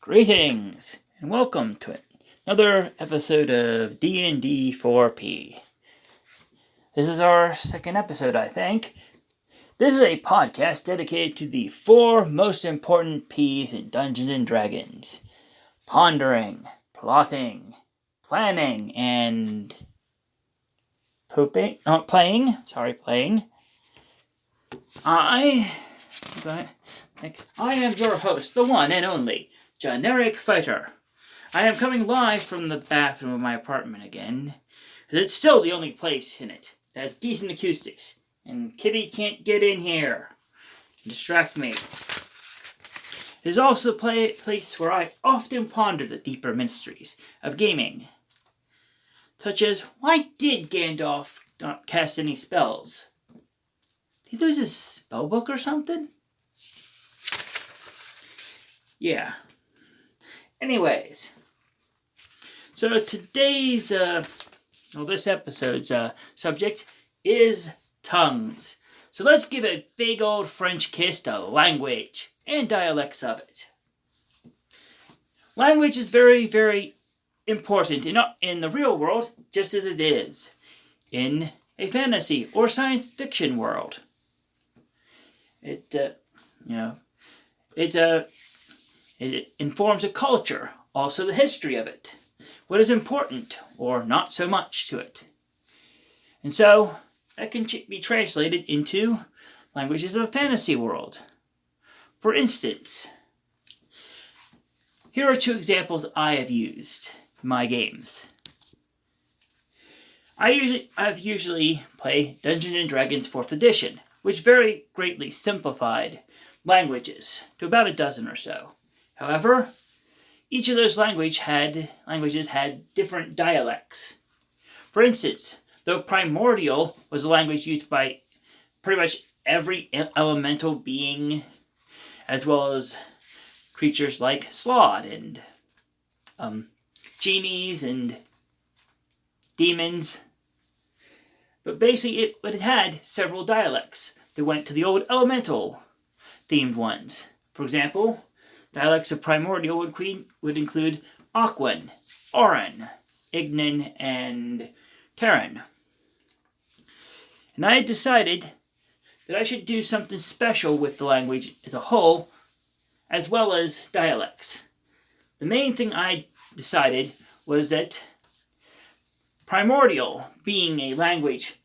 Greetings, and welcome to another episode of DnD4P. This is our second episode, I think. This is a podcast dedicated to the 4 most important P's in Dungeons & Dragons. Pondering, plotting, planning, and playing. I am your host, the one and only Generic Fighter. I am coming live from the bathroom of my apartment again, because it's still the only place in it that has decent acoustics, and Kitty can't get in here and distract me. It is also a place where I often ponder the deeper mysteries of gaming, such as, why did Gandalf not cast any spells? Did he lose his spellbook or something? Yeah. Anyways, so today's, this episode's subject is tongues. So let's give a big old French kiss to language and dialects of it. Language is very, very important in the real world, just as it is in a fantasy or science fiction world. It informs a culture, also the history of it, what is important or not so much to it. And so, that can be translated into languages of a fantasy world. For instance, here are 2 examples I have used in my games. I usually play Dungeons & Dragons 4th edition, which very greatly simplified languages to about a dozen or so. However, each of those languages had different dialects. For instance, though primordial was a language used by pretty much every elemental being, as well as creatures like Slod and genies and demons. But basically, it had several dialects that went to the old elemental themed ones. For example, dialects of primordial would include Aquan, Auran, Ignan, and Terran. And I had decided that I should do something special with the language as a whole, as well as dialects. The main thing I decided was that primordial, being a language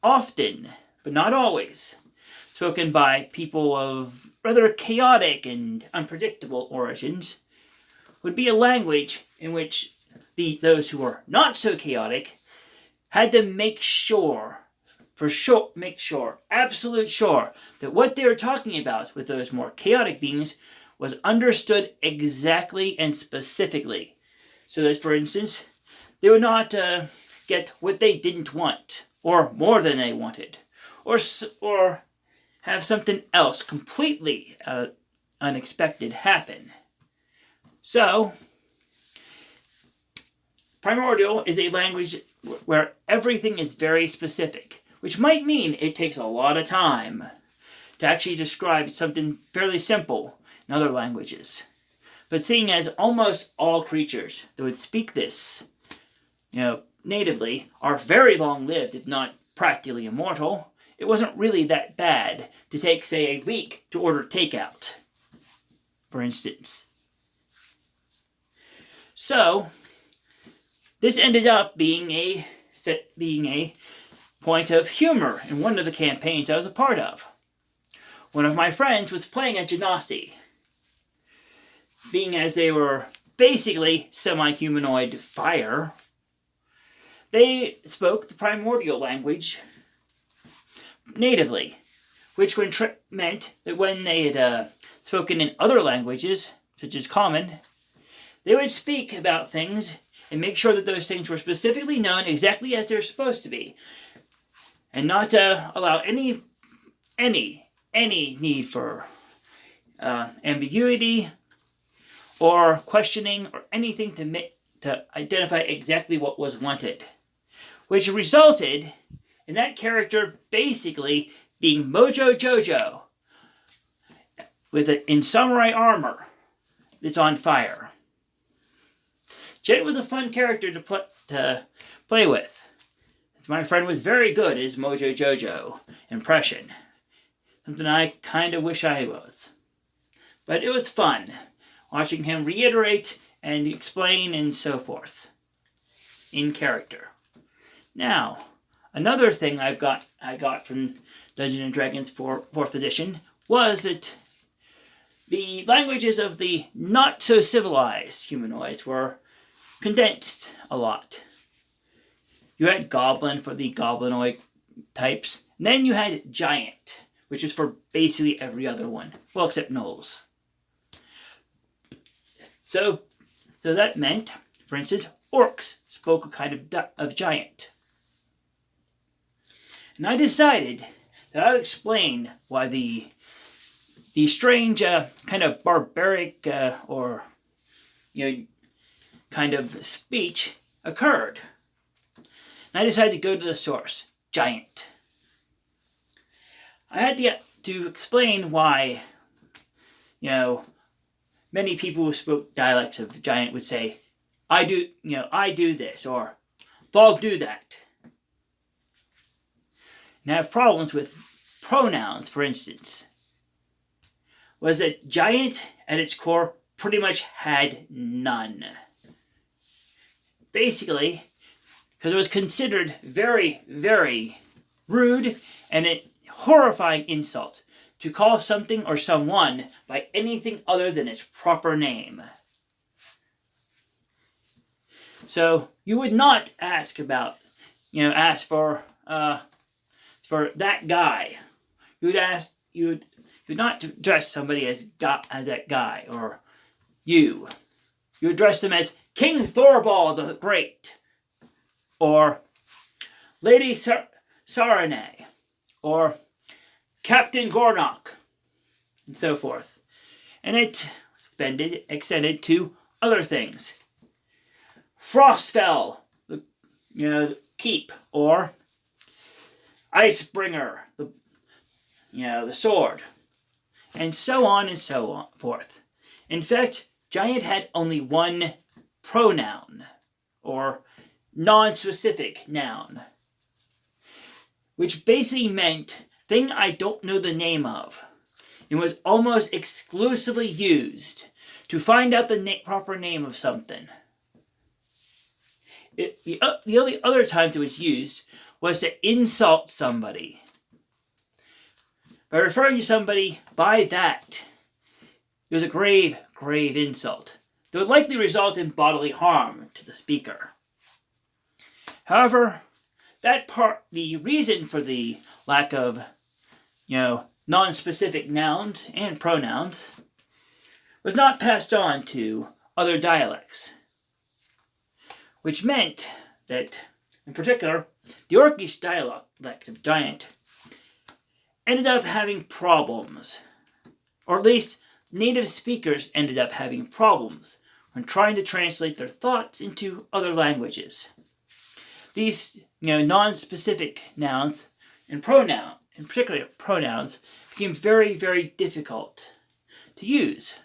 often, but not always, spoken by people of rather chaotic and unpredictable origins, would be a language in which those who were not so chaotic had to make absolute sure, that what they were talking about with those more chaotic beings was understood exactly and specifically. So that, for instance, they would not get what they didn't want, or more than they wanted, or have something else completely unexpected happen. So, primordial is a language where everything is very specific, which might mean it takes a lot of time to actually describe something fairly simple in other languages. But seeing as almost all creatures that would speak this, natively, are very long-lived, if not practically immortal, it wasn't really that bad to take, say, a week to order takeout, for instance. So, this ended up being a point of humor in one of the campaigns I was a part of. One of my friends was playing a Genasi. Being as they were basically semi-humanoid fire, they spoke the primordial language natively, which meant that when they had spoken in other languages, such as Common, they would speak about things and make sure that those things were specifically known exactly as they're supposed to be, and not allow any need for ambiguity or questioning or anything to identify exactly what was wanted, which resulted in that character basically being Mojo Jojo in samurai armor that's on fire. Jet was a fun character to play with. My friend was very good at his Mojo Jojo impression. Something I kind of wish I was. But it was fun, watching him reiterate and explain and so forth. In character. Now, another thing I got from Dungeons & Dragons 4th edition was that the languages of the not-so-civilized humanoids were condensed a lot. You had Goblin for the Goblinoid types. And then you had Giant, which is for basically every other one. Well, except Gnolls. So that meant, for instance, Orcs spoke a kind of Giant. And I decided that I would explain why the strange kind of barbaric kind of speech occurred. And I decided to go to the source, Giant. I had to explain why, many people who spoke dialects of Giant would say, I do this, or thou do that. And I have problems with pronouns, for instance. Was that Giant, at its core, pretty much had none. Basically, because it was considered very, very rude and a horrifying insult to call something or someone by anything other than its proper name. So you would not ask for that guy. You would not address somebody as that guy or you. You address them as King Thorvald the Great, or Lady Saranae, or Captain Gornock, and so forth. And it extended to other things. Frostfell, the keep, or Icebringer, the sword, and so on and so forth. In fact, Giant had only one pronoun, or non-specific noun, which basically meant thing I don't know the name of, and was almost exclusively used to find out the proper name of something. The only other times it was used was to insult somebody. By referring to somebody by that, it was a grave, grave insult that would likely result in bodily harm to the speaker. However, the reason for the lack of, non-specific nouns and pronouns was not passed on to other dialects, which meant that, in particular, the Orcish dialect of Giant ended up having problems, or at least native speakers ended up having problems when trying to translate their thoughts into other languages. These, non-specific nouns and in particular pronouns, became very, very difficult to use.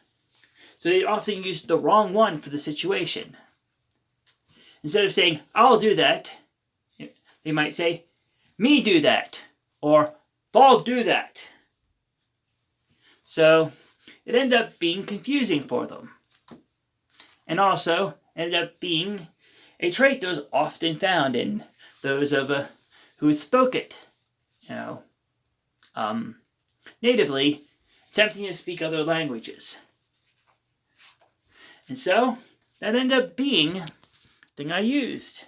So they often used the wrong one for the situation. Instead of saying, I'll do that, they might say, me do that, or thou do that. So it ended up being confusing for them. And also ended up being a trait that was often found in those of who spoke it, natively, attempting to speak other languages. And so that ended up being the thing I used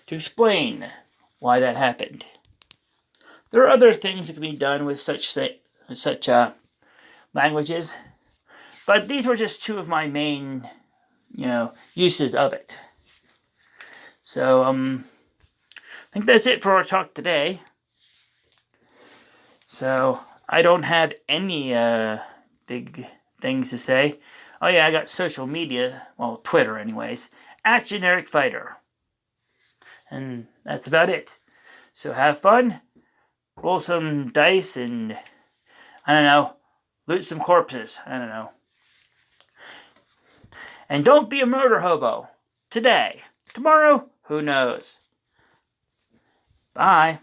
to explain why that happened. There are other things that can be done with such languages, but these were just two of my main, uses of it. So, I think that's it for our talk today. So, I don't have any big things to say. Oh yeah, I got social media, well, Twitter anyways, @GenericFighter. And that's about it. So have fun, roll some dice, and, loot some corpses. And don't be a murder hobo. Today. Tomorrow, who knows? Bye.